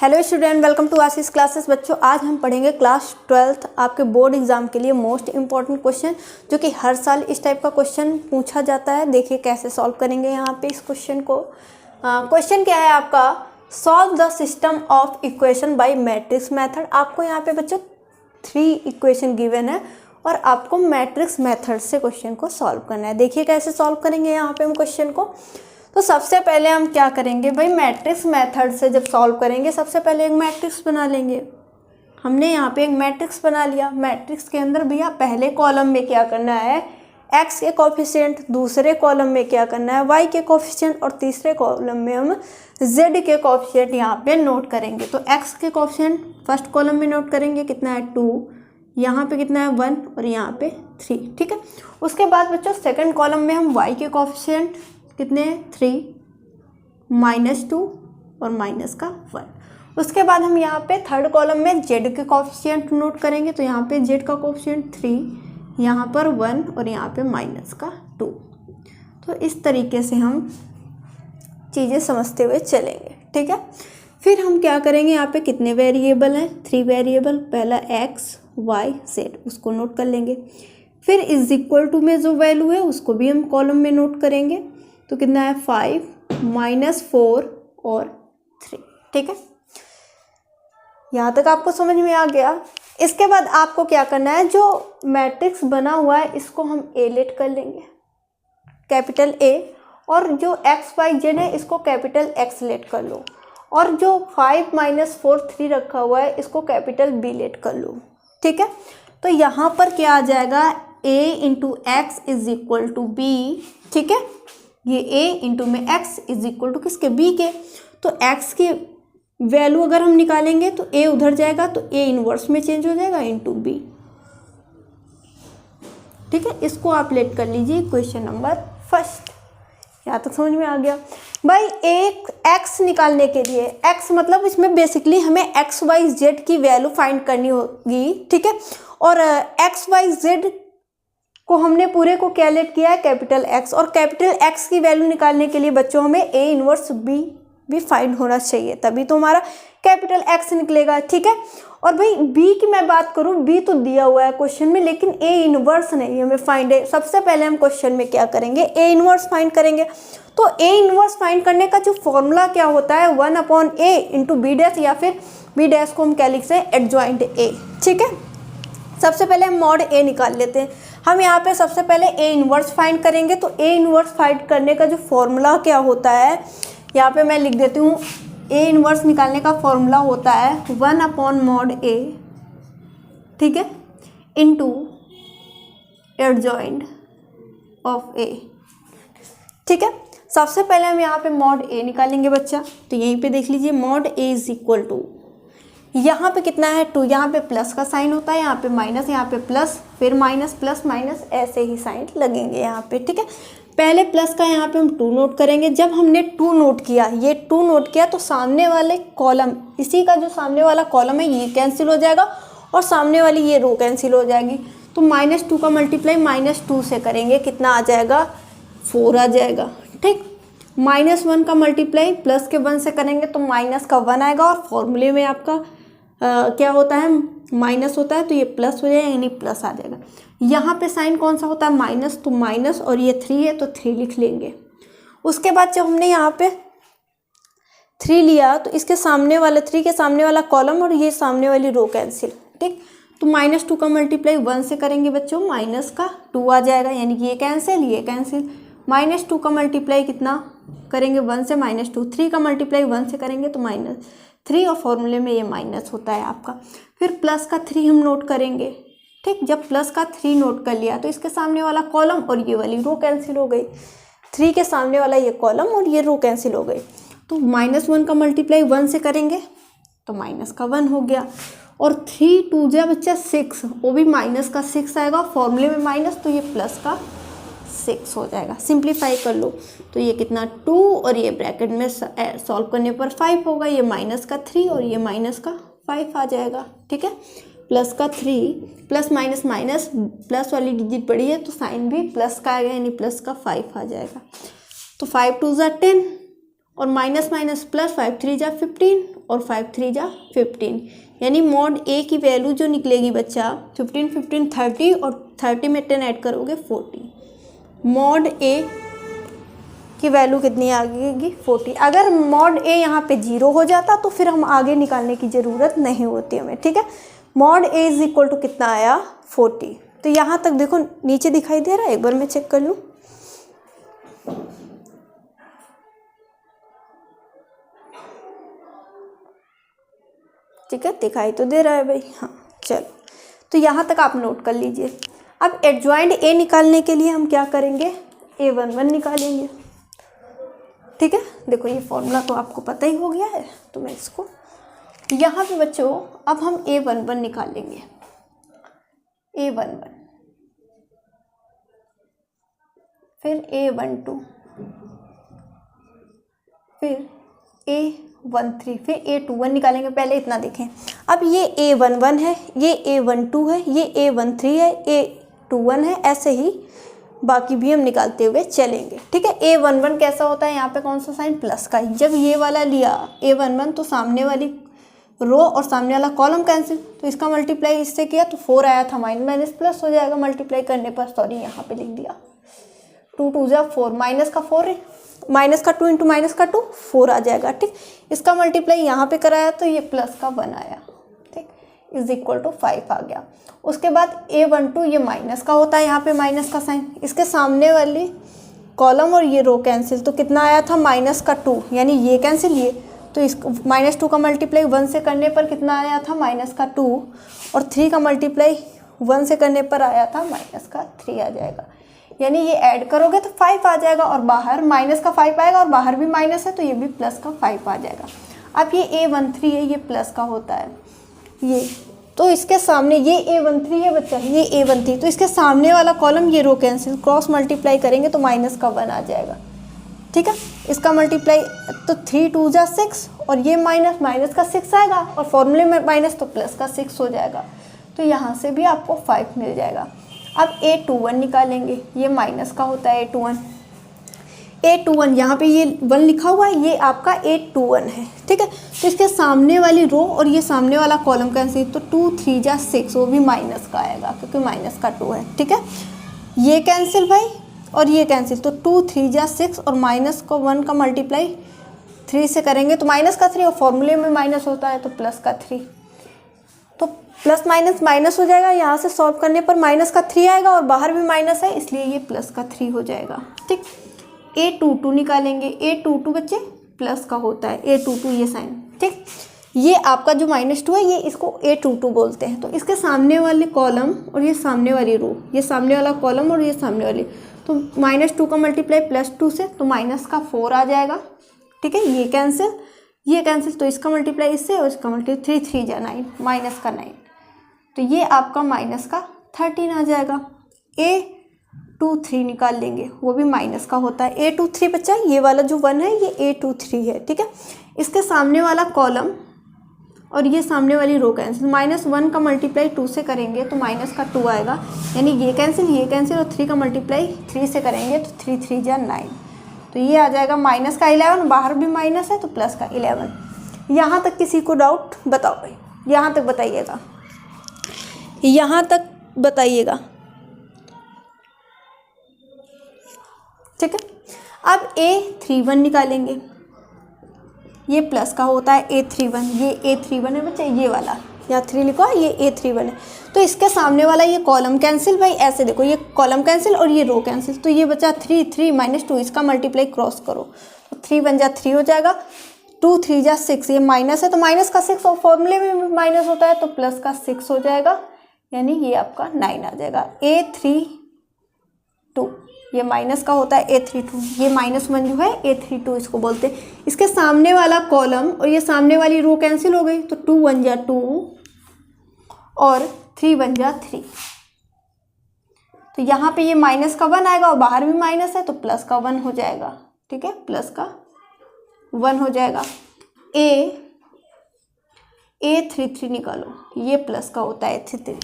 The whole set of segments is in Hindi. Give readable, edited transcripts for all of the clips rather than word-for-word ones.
Hello student, welcome to Ashish classes. बच्चों, आज हम पढ़ेंगे क्लास 12th आपके बोर्ड एग्जाम के लिए मोस्ट इम्पॉर्टेंट क्वेश्चन, जो कि हर साल इस टाइप का क्वेश्चन पूछा जाता है। देखिए कैसे सॉल्व करेंगे यहाँ पे इस क्वेश्चन को। क्वेश्चन क्या है आपका, solve the system of equation by matrix method. आपको यहाँ पे बच्चों 3 इक्वेशन गिवन है और आपको मैट्रिक्स मेथड से क्वेश्चन को सॉल्व करना है। देखिए कैसे सॉल्व करेंगे यहाँ पे हम क्वेश्चन को। तो सबसे पहले हम क्या करेंगे भाई, मैट्रिक्स मेथड से जब सॉल्व करेंगे सबसे पहले एक मैट्रिक्स बना लेंगे। हमने यहाँ पे एक मैट्रिक्स बना लिया। मैट्रिक्स के अंदर भैया पहले कॉलम में क्या करना है, x के कोफिशिएंट, दूसरे कॉलम में क्या करना है y के कोफिशिएंट, और तीसरे कॉलम में हम z के कोफिशिएंट यहाँ पे नोट करेंगे। तो x के कोफिशिएंट फर्स्ट कॉलम में नोट करेंगे, कितना है 2, यहाँ पे कितना है 1 और यहाँ पे 3। ठीक है। उसके बाद बच्चों सेकंड कॉलम में हम y के कोफिशिएंट कितने 3, -2 और -1। उसके बाद हम यहाँ पे थर्ड कॉलम में z के कोफिशिएंट नोट करेंगे। तो यहाँ पे z का कोफिशिएंट 3, यहाँ पर 1 और यहाँ पे -2। तो इस तरीके से हम चीज़ें समझते हुए चलेंगे। ठीक है। फिर हम क्या करेंगे, यहाँ पे कितने वेरिएबल हैं, 3 वेरिएबल। पहला x, y, z, उसको नोट कर लेंगे। फिर इज इक्वल टू में जो वैल्यू है उसको भी हम कॉलम में नोट करेंगे। तो कितना है 5, -4 और 3। ठीक है, यहाँ तक आपको समझ में आ गया। इसके बाद आपको क्या करना है, जो मैट्रिक्स बना हुआ है इसको हम ए लेट कर लेंगे, कैपिटल A, और जो x, y, z है इसको कैपिटल X लेट कर लो, और जो 5, -4, 3 रखा हुआ है इसको कैपिटल B लेट कर लो। ठीक है। तो यहाँ पर क्या आ जाएगा, a into X is equal to B. ठीक है, ये a इंटू में x इज इक्वल टू किसके, b के। तो x की वैल्यू अगर हम निकालेंगे तो a उधर जाएगा, तो a इनवर्स में चेंज हो जाएगा इंटू b। ठीक है, इसको आप लेट कर लीजिए क्वेश्चन नंबर फर्स्ट। यहाँ तक समझ में आ गया भाई। एक x निकालने के लिए, x मतलब इसमें बेसिकली हमें x, y, z की वैल्यू फाइंड करनी होगी। ठीक है, और x, y, z को हमने पूरे को क्या लेट किया है, कैपिटल X, और कैपिटल X की वैल्यू निकालने के लिए बच्चों हमें a इनवर्स b भी फाइंड होना चाहिए, तभी तो हमारा कैपिटल X निकलेगा। ठीक है। और भाई b की मैं बात करूं, b तो दिया हुआ है क्वेश्चन में, लेकिन a इनवर्स नहीं हमें फाइंड है। सबसे पहले हम क्वेश्चन में क्या करेंगे, a इनवर्स फाइंड करेंगे। तो a इनवर्स फाइंड करने का जो फॉर्मूला क्या होता है, 1/a इंटू b डैश, या फिर b डैश को हम क्या लिखते हैं, एडजॉइंट a। ठीक है। सबसे पहले हम मॉड a निकाल लेते हैं। हम यहाँ पे सबसे पहले a इनवर्स फाइंड करेंगे। तो a इनवर्स फाइंड करने का जो फॉर्मूला क्या होता है, यहाँ पे मैं लिख देती हूँ। a इनवर्स निकालने का फॉर्मूला होता है 1/mod a, ठीक है, इंटू एडजॉइंट ऑफ a। ठीक है। सबसे पहले हम यहाँ पे मॉड a निकालेंगे बच्चा। तो यहीं पे देख लीजिए, mod a is equal to, यहाँ पे कितना है 2, यहाँ पे प्लस का साइन होता है, यहाँ पे माइनस, यहाँ पे प्लस, फिर माइनस, प्लस, माइनस, ऐसे ही साइन लगेंगे यहाँ पे। ठीक है। पहले प्लस का यहाँ पे हम 2 नोट करेंगे। जब हमने 2 नोट किया, ये 2 नोट किया, तो सामने वाले कॉलम, इसी का जो सामने वाला कॉलम है ये कैंसिल हो जाएगा, और सामने वाली ये रो कैंसिल हो जाएगी। तो -2 का मल्टीप्लाई -2 से करेंगे, कितना आ जाएगा, 4 आ जाएगा। ठीक। -1 का मल्टीप्लाई प्लस के 1 से करेंगे तो माइनस का 1 आएगा, और फॉर्मूले में आपका क्या होता है, माइनस होता है, तो ये प्लस हो जाएगा, यानी प्लस आ जाएगा। यहाँ पे साइन कौन सा होता है, माइनस, तो माइनस, और ये 3 है तो 3 लिख लेंगे। उसके बाद जब हमने यहाँ पे 3 लिया, तो इसके सामने वाला 3 के सामने वाला कॉलम और ये सामने वाली रो कैंसिल। ठीक। तो -2 का मल्टीप्लाई 1 से करेंगे बच्चों, माइनस का 2 आ जाएगा, यानी कि ये कैंसिल, ये कैंसिल। -2 का मल्टीप्लाई कितना करेंगे, 1 से -2। 3 का मल्टीप्लाई 1 से करेंगे तो -3, और फॉर्मूले में ये माइनस होता है आपका। फिर प्लस का 3 हम नोट करेंगे। ठीक। जब प्लस का 3 नोट कर लिया, तो इसके सामने वाला कॉलम और ये वाली रो कैंसिल हो गई। 3 के सामने वाला ये कॉलम और ये रो कैंसिल हो गई। तो -1 का मल्टीप्लाई 1 से करेंगे तो माइनस का 1 हो गया, और 3 2 जा बच्चा 6, वो भी माइनस का 6 आएगा, फॉर्मूले में माइनस, तो ये प्लस का 6 हो जाएगा। सिंप्लीफाई कर लो तो ये कितना 2, और ये ब्रैकेट में सॉल्व करने पर 5 होगा, ये माइनस का 3 और ये माइनस का 5 आ जाएगा। ठीक है। प्लस का 3, प्लस माइनस माइनस, प्लस वाली डिजिट बड़ी है तो साइन भी प्लस का आएगा, यानी प्लस का 5 आ जाएगा। तो 5 2 ज़ा 10, और माइनस माइनस प्लस, 5 3 जा 15 और 5 3 जा 15, यानी मॉड ए की वैल्यू जो निकलेगी बच्चा 15 15 30 और 30 में 10 ऐड करोगे 40। मॉड ए की वैल्यू कितनी आ गई 40। अगर मॉड ए यहाँ पे 0 हो जाता तो फिर हम आगे निकालने की ज़रूरत नहीं होती हमें, ठीक है। Mod A is equal to कितना आया 40। तो यहाँ तक देखो नीचे दिखाई दे रहा है, एक बार मैं चेक कर लूँ। ठीक है, दिखाई तो दे रहा है भाई, हाँ चलो। तो यहाँ तक आप नोट कर लीजिए। अब एडजॉइंट ए निकालने के लिए हम क्या करेंगे, A11 निकालेंगे, ठीक है। देखो ये फॉर्मूला तो आपको पता ही हो गया है, तो मैं इसको यहाँ पे बच्चों अब हम A11 निकालेंगे। A11 फिर A12 फिर A13 फिर A21 निकालेंगे। पहले इतना देखें, अब ये A11 है, ये A12 है, ये A13 है, A21 है, ऐसे ही बाकी भी हम निकालते हुए चलेंगे, ठीक है। A11 कैसा होता है, यहाँ पे कौन सा साइन, प्लस का। जब ये वाला लिया A11 तो सामने वाली रो और सामने वाला कॉलम कैंसिल, तो इसका मल्टीप्लाई इससे किया तो 4 आया था, माइनस माइनस प्लस हो जाएगा मल्टीप्लाई करने पर। सॉरी यहाँ पे लिख दिया 2 2 जा 4, माइनस का 4 माइनस का 2 इंटू माइनस का 2 4 आ जाएगा, ठीक। इसका मल्टीप्लाई यहाँ पे कराया तो ये प्लस का 1 आया, ठीक, इज इक्वल टू 5 आ गया। उसके बाद A12 ये माइनस का होता है, यहाँ पे माइनस का साइन, इसके सामने वाली कॉलम और ये रो कैंसिल, तो कितना आया था माइनस का 2, यानी ये कैंसिल ये, तो इस -2 का मल्टीप्लाई 1 से करने पर कितना आया था माइनस का 2, और 3 का मल्टीप्लाई 1 से करने पर आया था माइनस का 3 आ जाएगा। यानी ये ऐड करोगे तो 5 आ जाएगा, और बाहर माइनस का 5 आएगा और बाहर भी माइनस है तो ये भी प्लस का 5 आ जाएगा। अब ये A13 है, ये प्लस का होता है ये, तो इसके सामने ये A13 है बच्चा, ये A13, तो इसके सामने वाला कॉलम ये रो कैंसिल, क्रॉस मल्टीप्लाई करेंगे तो माइनस का 1 आ जाएगा, ठीक है। इसका मल्टीप्लाई तो 3 2 जा 6 और ये माइनस का 6 आएगा, और फॉर्मूले में माइनस तो प्लस का 6 हो जाएगा, तो यहाँ से भी आपको 5 मिल जाएगा। अब A21 निकालेंगे, ये माइनस का होता है A21 यहाँ पे ये 1 लिखा हुआ है, ये आपका A21 है, ठीक है। तो इसके सामने वाली रो और ये सामने वाला कॉलम कैंसिल, तो 2 3 जा 6, वो भी माइनस का आएगा क्योंकि माइनस का 2 है, ठीक है। ये कैंसिल भाई और ये कैंसिल, तो 2 3 जा 6 और माइनस को 1 का मल्टीप्लाई 3 से करेंगे तो माइनस का 3, और फॉर्मूले में माइनस होता है तो प्लस का 3, तो प्लस माइनस माइनस हो जाएगा। यहाँ से सॉल्व करने पर माइनस का 3 आएगा और बाहर भी माइनस है, इसलिए ये प्लस का 3 हो जाएगा, ठीक। A22 निकालेंगे, A22 बच्चे प्लस का होता है, A22 ये साइन, ठीक। ये आपका जो -2 है, ये इसको A22 बोलते हैं। तो इसके सामने वाले कॉलम और ये सामने वाली रो, ये सामने वाला कॉलम और ये सामने वाली, तो -2 का मल्टीप्लाई +2 से, तो माइनस का 4 आ जाएगा, ठीक है। ये कैंसिल, तो इसका मल्टीप्लाई इससे और इसका मल्टीप्लाई 3 3 जा 9, माइनस का 9, तो ये आपका माइनस का 13 आ जाएगा। A23 निकाल लेंगे, वो भी माइनस का होता है। A23 बच्चा ये वाला जो 1 है ये A23 है, ठीक है। इसके सामने वाला कॉलम और ये सामने वाली रो कैंसिल, -1 का मल्टीप्लाई 2 से करेंगे तो माइनस का 2 आएगा, यानी ये कैंसिल और 3 का मल्टीप्लाई 3 से करेंगे तो 3 3 जा 9, तो ये आ जाएगा माइनस का 11, बाहर भी माइनस है तो प्लस का 11। यहाँ तक किसी को डाउट बताओ भाई, यहाँ तक बताइएगा, यहाँ तक बताइएगा, ठीक है। अब A31 निकालेंगे, ये प्लस का होता है A31, ये A31 है बच्चे, ये वाला यहाँ 3 लिखा है, ये A31 है। तो इसके सामने वाला ये कॉलम कैंसिल भाई, ऐसे देखो ये कॉलम कैंसिल और ये रो कैंसिल, तो ये बचा 3 3 -2, इसका मल्टीप्लाई क्रॉस करो तो 3 1 जा 3 हो जाएगा, 2 3 जा 6, ये माइनस है तो माइनस का 6, और फॉर्मूले में माइनस होता है तो प्लस का 6 हो जाएगा, यानी ये आपका 9 आ जाएगा। A32 ये माइनस का होता है, A32 ये -1 जो है A32 इसको बोलते हैं। इसके सामने वाला कॉलम और ये सामने वाली रो कैंसिल हो गई, तो 2 1 जा 2 और 3 1 जा 3, तो यहाँ पे ये माइनस का 1 आएगा और बाहर भी माइनस है तो प्लस का 1 हो जाएगा, ठीक है, प्लस का 1 हो जाएगा। A33 निकालो, ये प्लस का होता है A33,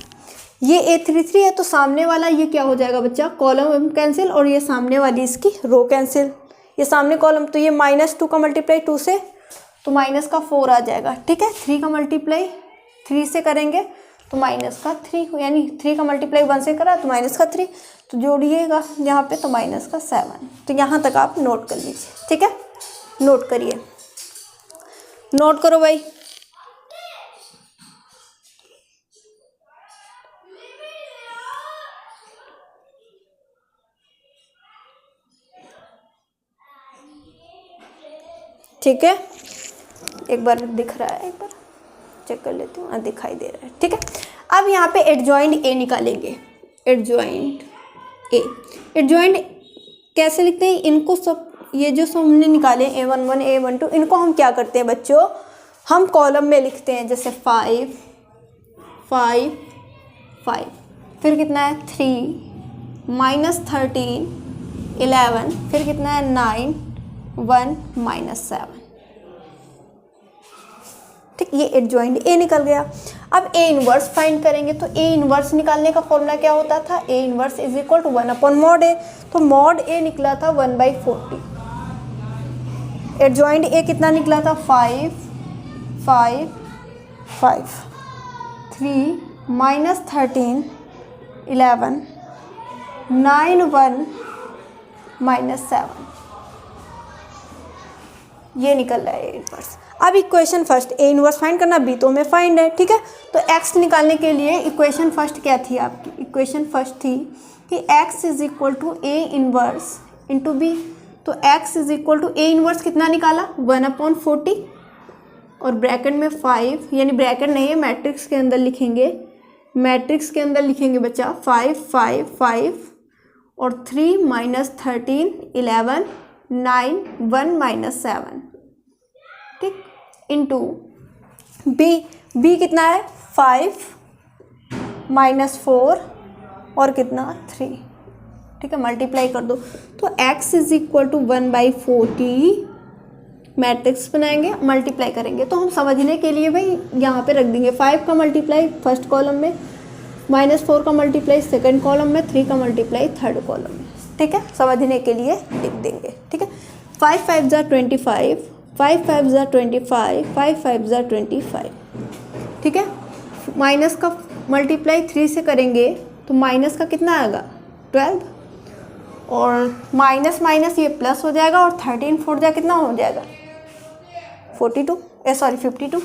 ये A33 है तो सामने वाला ये क्या हो जाएगा बच्चा, कॉलम कैंसिल और ये सामने वाली इसकी रो कैंसिल, ये सामने कॉलम, तो ये -2 का मल्टीप्लाई 2 से तो माइनस का 4 आ जाएगा, ठीक है। 3 का मल्टीप्लाई 3 से करेंगे तो माइनस का 3, यानी 3 का मल्टीप्लाई 1 से करा तो माइनस का 3, तो जोड़िएगा यहाँ पे तो माइनस का 7। तो यहाँ तक आप नोट कर लीजिए, ठीक है। नोट करिए, नोट करो भाई। ठीक है, एक बार दिख रहा है, एक बार चेक कर लेती हूँ, दिखाई दे रहा है, ठीक है। अब यहाँ पे एडजॉइंट ए निकालेंगे, एडजॉइंट ए। एडजॉइंट कैसे लिखते हैं इनको, सब ये जो सब हमने निकाले A11 A12, इनको हम क्या करते हैं बच्चों, हम कॉलम में लिखते हैं, जैसे 5 5 5, फिर कितना है 3 -13 11, फिर कितना है 9 1 -7, ठीक। ये एडजॉइंट ए निकल गया। अब ए इनवर्स फाइंड करेंगे, तो ए इनवर्स निकालने का फॉर्मूला क्या होता था, A inverse is equal to 1/mod A. तो mod ए निकला था 1/40। एडजॉइंट ए कितना निकला था 5 5 5, 3 -13 11 9 1 -7, ये निकल रहा है ए इनवर्स। अब equation first, A inverse find करना, बी तो में फाइंड है, ठीक है। तो एक्स निकालने के लिए इक्वेशन फर्स्ट क्या थी आपकी, इक्वेशन फर्स्ट थी कि x is equal to A inverse into B. तो x is equal to A inverse कितना निकाला 1/40 और ब्रैकेट में 5, यानी ब्रैकेट नहीं है, मैट्रिक्स के अंदर लिखेंगे, मैट्रिक्स के अंदर लिखेंगे बच्चा 5 5 5 और 3 -13 11 9 1 -7, ठीक, इंटू बी कितना है 5 -4 और कितना 3, ठीक है, मल्टीप्लाई कर दो। तो x is equal to 1/40, matrix बनाएंगे, मल्टीप्लाई करेंगे। तो हम समझने के लिए भाई यहाँ पे रख देंगे 5 का मल्टीप्लाई फर्स्ट कॉलम में, -4 का मल्टीप्लाई सेकंड कॉलम में, 3 का मल्टीप्लाई थर्ड कॉलम में, ठीक है, समझने के लिए लिख देंगे, ठीक है। 5 5 = 25, 5 5 = 25, 5 5 = 25, ठीक है। माइनस का मल्टीप्लाई 3 से करेंगे तो माइनस का कितना आएगा 12, और माइनस माइनस ये प्लस हो जाएगा, और 13 4 जा कितना हो जाएगा 52, 52,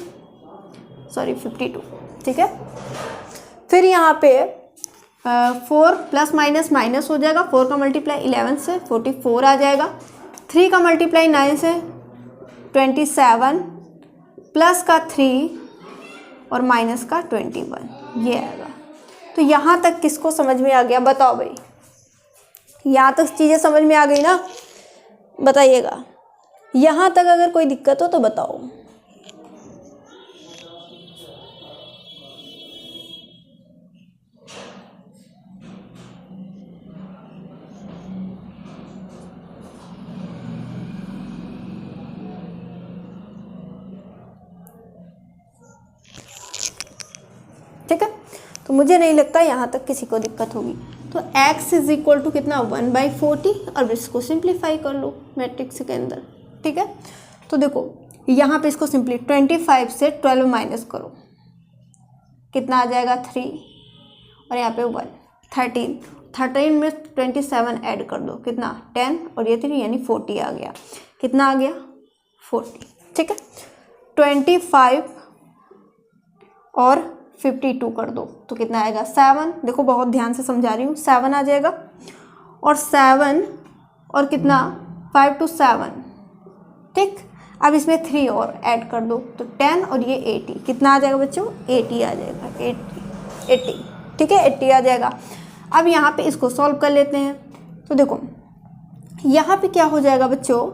ठीक है। फिर यहाँ पे 4 प्लस माइनस माइनस हो जाएगा, 4 का मल्टीप्लाई 11 से 44 आ जाएगा, 3 का मल्टीप्लाई 9 से 27, प्लस का 3 और माइनस का 21, ये आएगा। तो यहाँ तक किसको समझ में आ गया बताओ भाई, यहाँ तक चीज़ें समझ में आ गई ना, बताइएगा। यहाँ तक अगर कोई दिक्कत हो तो बताओ। ठीक है, तो मुझे नहीं लगता यहाँ तक किसी को दिक्कत होगी। तो x इज इक्वल टू कितना 1/40, और इसको सिंप्लीफाई कर लो मैट्रिक्स के अंदर, ठीक है। तो देखो यहाँ पे इसको सिंपली 25 से 12 माइनस करो, कितना आ जाएगा 3, और यहाँ पे 1 13 में 27 ऐड कर दो, कितना 10 और ये 3 यानी 40 आ गया, कितना आ गया 40, ठीक है। 25 और 52 कर दो तो कितना आएगा 7, देखो बहुत ध्यान से समझा रही हूँ, 7 आ जाएगा, और 7 और कितना 5 to 7, ठीक। अब इसमें 3 और ऐड कर दो तो 10 और ये 80, कितना आ जाएगा बच्चों 80 आ जाएगा, 80, ठीक है, 80 आ जाएगा। अब यहाँ पे इसको सॉल्व कर लेते हैं। तो देखो यहाँ पे क्या हो जाएगा बच्चों,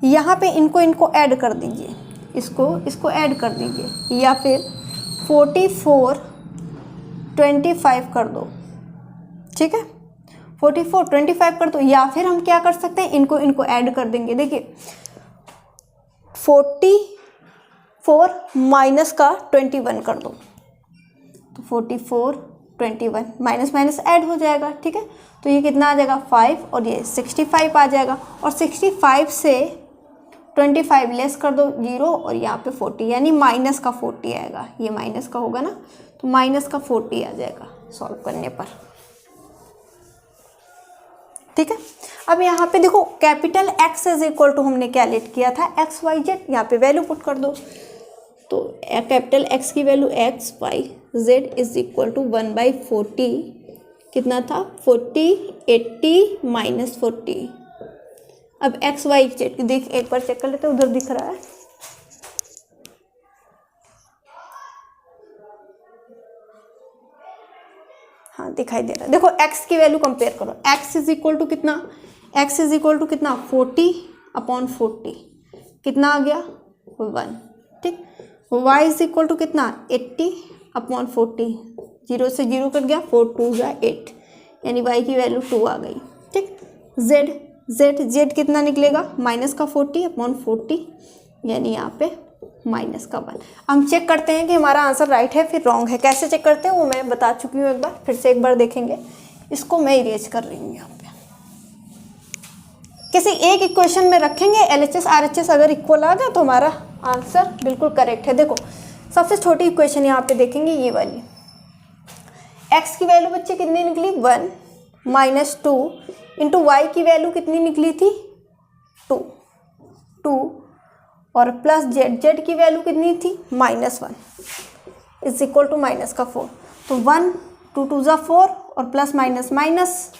यहाँ पे इनको ऐड कर दीजिए, इसको ऐड कर दीजिए, या फिर 44 25 कर दो, ठीक है, 44 25 कर दो, या फिर हम क्या कर सकते हैं, इनको ऐड कर देंगे। देखिए 44 माइनस का 21 कर दो, तो 44 21 माइनस माइनस ऐड हो जाएगा, ठीक है। तो तो ये कितना आ जाएगा 5 और ये 65 आ जाएगा। और 65 से 25 लेस कर दो 0 और यहाँ पे 40 यानी माइनस का 40 आएगा। ये माइनस का होगा ना, तो माइनस का 40 आ जाएगा सॉल्व करने पर। ठीक है, अब यहाँ पे देखो capital X is equal to हमने क्या लेट किया था एक्स वाई जेड, यहाँ पे वैल्यू पुट कर दो। तो कैपिटल X की value X Y Z is equal to 1/40 कितना था 40 80 माइनस 40। अब एक्स वाई जेड देख एक बार चेक कर लेते हैं, उधर दिख रहा है। हाँ दिखाई दे रहा है। देखो x की वैल्यू कंपेयर करो, x इज इक्वल टू कितना, x इज इक्वल टू कितना 40/40 कितना आ गया 1। ठीक, y इज इक्वल टू कितना 80/40 0 से 0 कट गया 4 2 जा 8 यानी y की वैल्यू 2 आ गई। ठीक, z कितना निकलेगा माइनस का 40/40 यानी यहाँ पे माइनस का 1। हम चेक करते हैं कि हमारा आंसर राइट है फिर रॉन्ग है। कैसे चेक करते हैं वो मैं बता चुकी हूँ, एक बार फिर से एक बार देखेंगे। इसको मैं इरेज कर रही हूँ यहाँ पे। किसी एक इक्वेशन में रखेंगे LHS RHS अगर इक्वल आ गया तो हमारा आंसर बिल्कुल करेक्ट है। देखो सबसे छोटी इक्वेशन यहाँ पे देखेंगे ये वाली, x की वैल्यू बच्चे कितनी निकली 1 माइनस 2 इंटू वाई की वैल्यू कितनी निकली थी 2 और प्लस जेड की वैल्यू कितनी थी -1 इज इक्वल टू माइनस का 4। तो 1 2 2 जा 4 और plus minus minus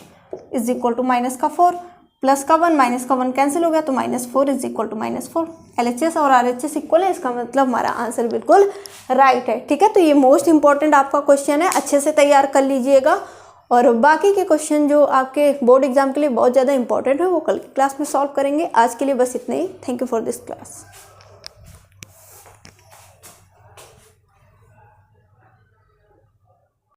is equal to minus का 4 प्लस का 1 माइनस का 1 कैंसिल हो गया तो -4 इज इक्वल टू -4। LHS और RHS इक्वल है, इसका मतलब हमारा आंसर बिल्कुल राइट है। ठीक है, तो ये मोस्ट इंपॉर्टेंट आपका क्वेश्चन है, अच्छे से तैयार कर लीजिएगा। और बाकी के क्वेश्चन जो आपके बोर्ड एग्जाम के लिए बहुत ज़्यादा इंपॉर्टेंट है वो कल की क्लास में सॉल्व करेंगे। आज के लिए बस इतना ही। Thank you for this class.